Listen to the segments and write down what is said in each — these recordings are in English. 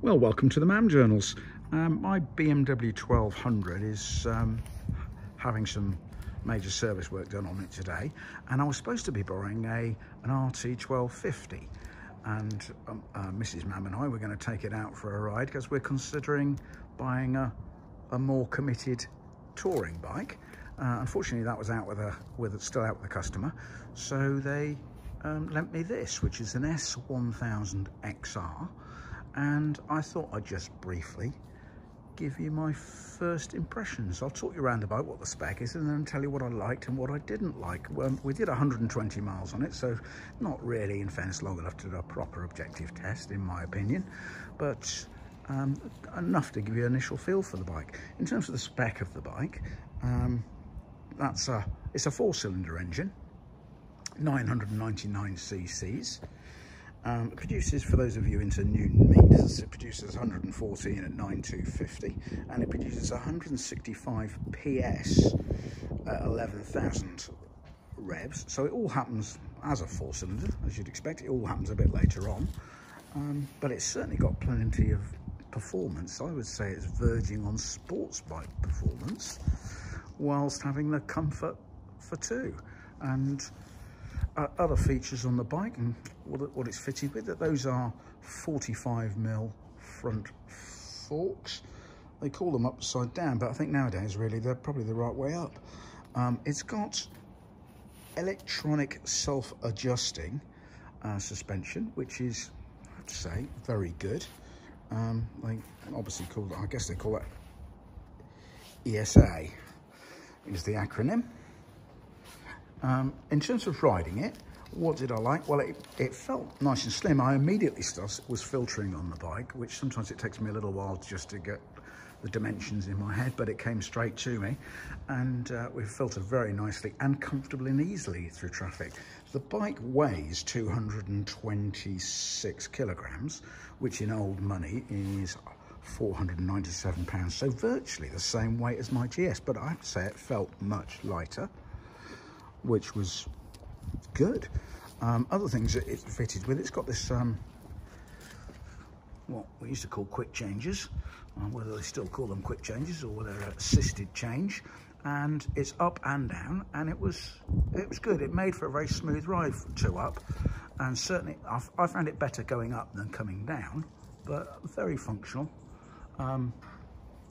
Well, welcome to the MAM Journals. My BMW 1200 is having some major service work done on it today, and I was supposed to be borrowing an RT 1250, and Mrs. MAM and I were going to take it out for a ride because we're considering buying a more committed touring bike. Unfortunately, that was still out with the customer, so they lent me this, which is an S1000 XR. And I thought I'd just briefly give you my first impressions. I'll talk you around about what the spec is and then tell you what I liked and what I didn't like. We did 120 miles on it, so not really, in fairness, long enough to do a proper objective test, in my opinion, but enough to give you an initial feel for the bike. In terms of the spec of the bike, it's a four-cylinder engine, 999 cc's. It produces, for those of you into Newton meters, it produces 114 at 9,250, and it produces 165 PS at 11,000 revs. So it all happens as a four-cylinder, as you'd expect. It all happens a bit later on, but it's certainly got plenty of performance. I would say it's verging on sports bike performance, whilst having the comfort for two. And other features on the bike and what it's fitted with, those are 45mm front forks. They call them upside down, but I think nowadays really they're probably the right way up. It's got electronic self-adjusting suspension, which is, I have to say, very good. They obviously call it, I guess they call it ESA is the acronym. In terms of riding it, what did I like? Well, it felt nice and slim. I immediately was filtering on the bike, which sometimes it takes me a little while just to get the dimensions in my head, but it came straight to me, and we filtered very nicely and comfortably and easily through traffic. The bike weighs 226 kilograms, which in old money is 497 pounds, so virtually the same weight as my GS, but I have to say it felt much lighter, which was good. Other things that it's fitted with, it's got this what we used to call quick changes, whether they still call them quick changes or whether they're assisted change, and it's up and down, and it was good. It made for a very smooth ride to up, and certainly I found it better going up than coming down, but very functional.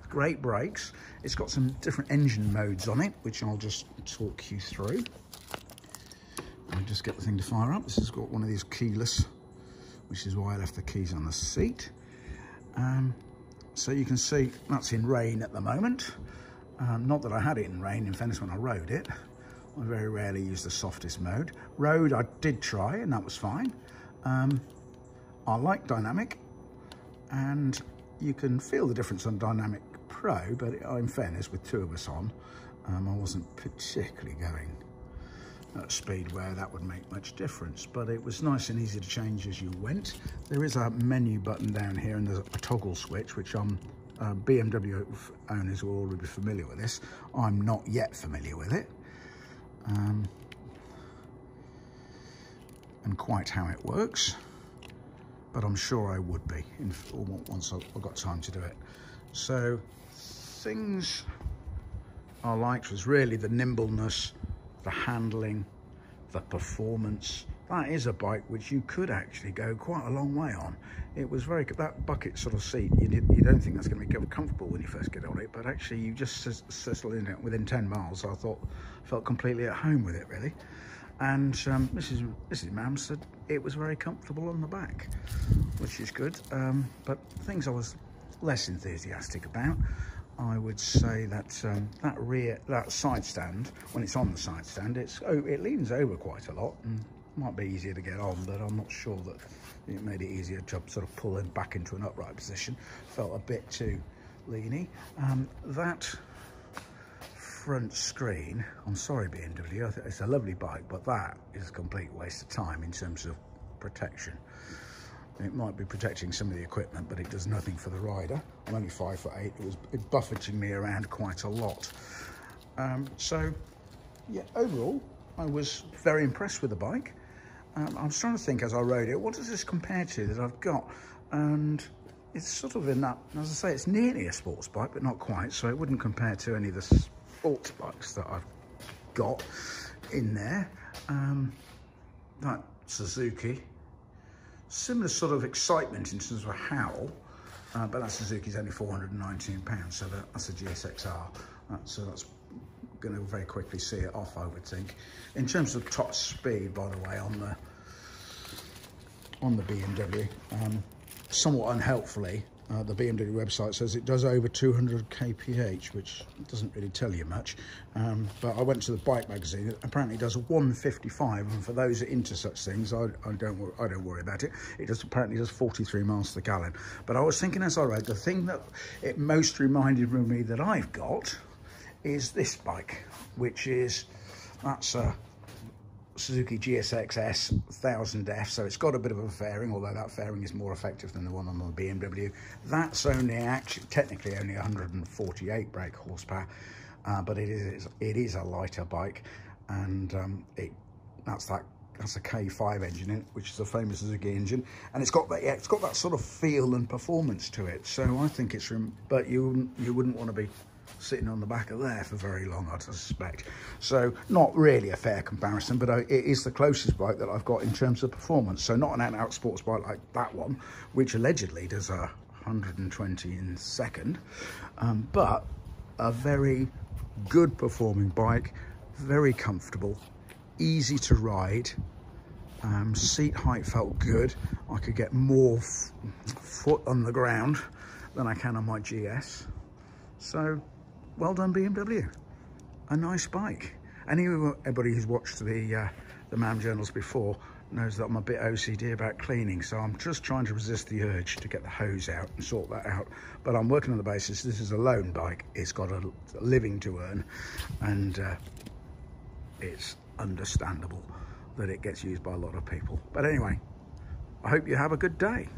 Great brakes. It's got some different engine modes on it, which I'll just talk you through. I'll just get the thing to fire up. This has got one of these keyless, which is why I left the keys on the seat. So you can see that's in rain at the moment. Not that I had it in rain, in fairness, when I rode it. I very rarely use the softest mode. Road I did try, and that was fine. I like dynamic, and you can feel the difference on Dynamic Pro, but in fairness, with two of us on, I wasn't particularly going at speed where that would make much difference, but it was nice and easy to change as you went. There is a menu button down here, and there's a toggle switch, which BMW owners will already be familiar with this. I'm not yet familiar with it, and quite how it works, but I'm sure I would be once I've got time to do it. So things I liked was really the nimbleness, the handling, the performance. That is a bike which you could actually go quite a long way on. It was very good. That bucket sort of seat, you don't think that's going to be comfortable when you first get on it, but actually you just settle in it within 10 miles. I felt completely at home with it, really. And Mrs. Mam said it was very comfortable on the back, which is good. But things I was less enthusiastic about, I would say that that side stand, when it's on the side stand, it leans over quite a lot and might be easier to get on, but I'm not sure that it made it easier to sort of pull it back into an upright position. Felt a bit too leany. That front screen, I'm sorry BMW, it's a lovely bike, but that is a complete waste of time in terms of protection. It might be protecting some of the equipment, but it does nothing for the rider. I'm only 5'8". It buffeted me around quite a lot. So yeah, overall, I was very impressed with the bike. I was trying to think as I rode it, what does this compare to that I've got? And it's sort of in that, as I say, it's nearly a sports bike, but not quite. So it wouldn't compare to any of the sports bikes that I've got in there. That Suzuki, similar sort of excitement in terms of a howl, but that Suzuki's only £419, so that's a GSXR. So that's going to very quickly see it off, I would think. In terms of top speed, by the way, on the BMW, somewhat unhelpfully, the BMW website says it does over 200 kph, which doesn't really tell you much. But I went to the bike magazine. It apparently does 155, and for those that are into such things, I don't worry about it. It apparently does 43 miles to the gallon. But I was thinking as I rode, the thing that it most reminded me that I've got is this bike, which is, that's a Suzuki GSX-S 1000F, so it's got a bit of a fairing, although that fairing is more effective than the one on the BMW. That's only technically only 148 brake horsepower, but it is a lighter bike, and that's a K5 engine in it, which is a famous Suzuki engine, and it's got that sort of feel and performance to it. So I think it's but you wouldn't want to be sitting on the back of there for very long, I suspect. So not really a fair comparison, but it is the closest bike that I've got in terms of performance. So not an out-and-out sports bike like that one, which allegedly does 120 in second, but a very good performing bike, very comfortable, easy to ride. Seat height felt good. I could get more foot on the ground than I can on my GS. So well done, BMW. A nice bike. Anybody who's watched the MAM journals before knows that I'm a bit OCD about cleaning, so I'm just trying to resist the urge to get the hose out and sort that out. But I'm working on the basis this is a loan bike. It's got a living to earn, and it's understandable that it gets used by a lot of people. But anyway, I hope you have a good day.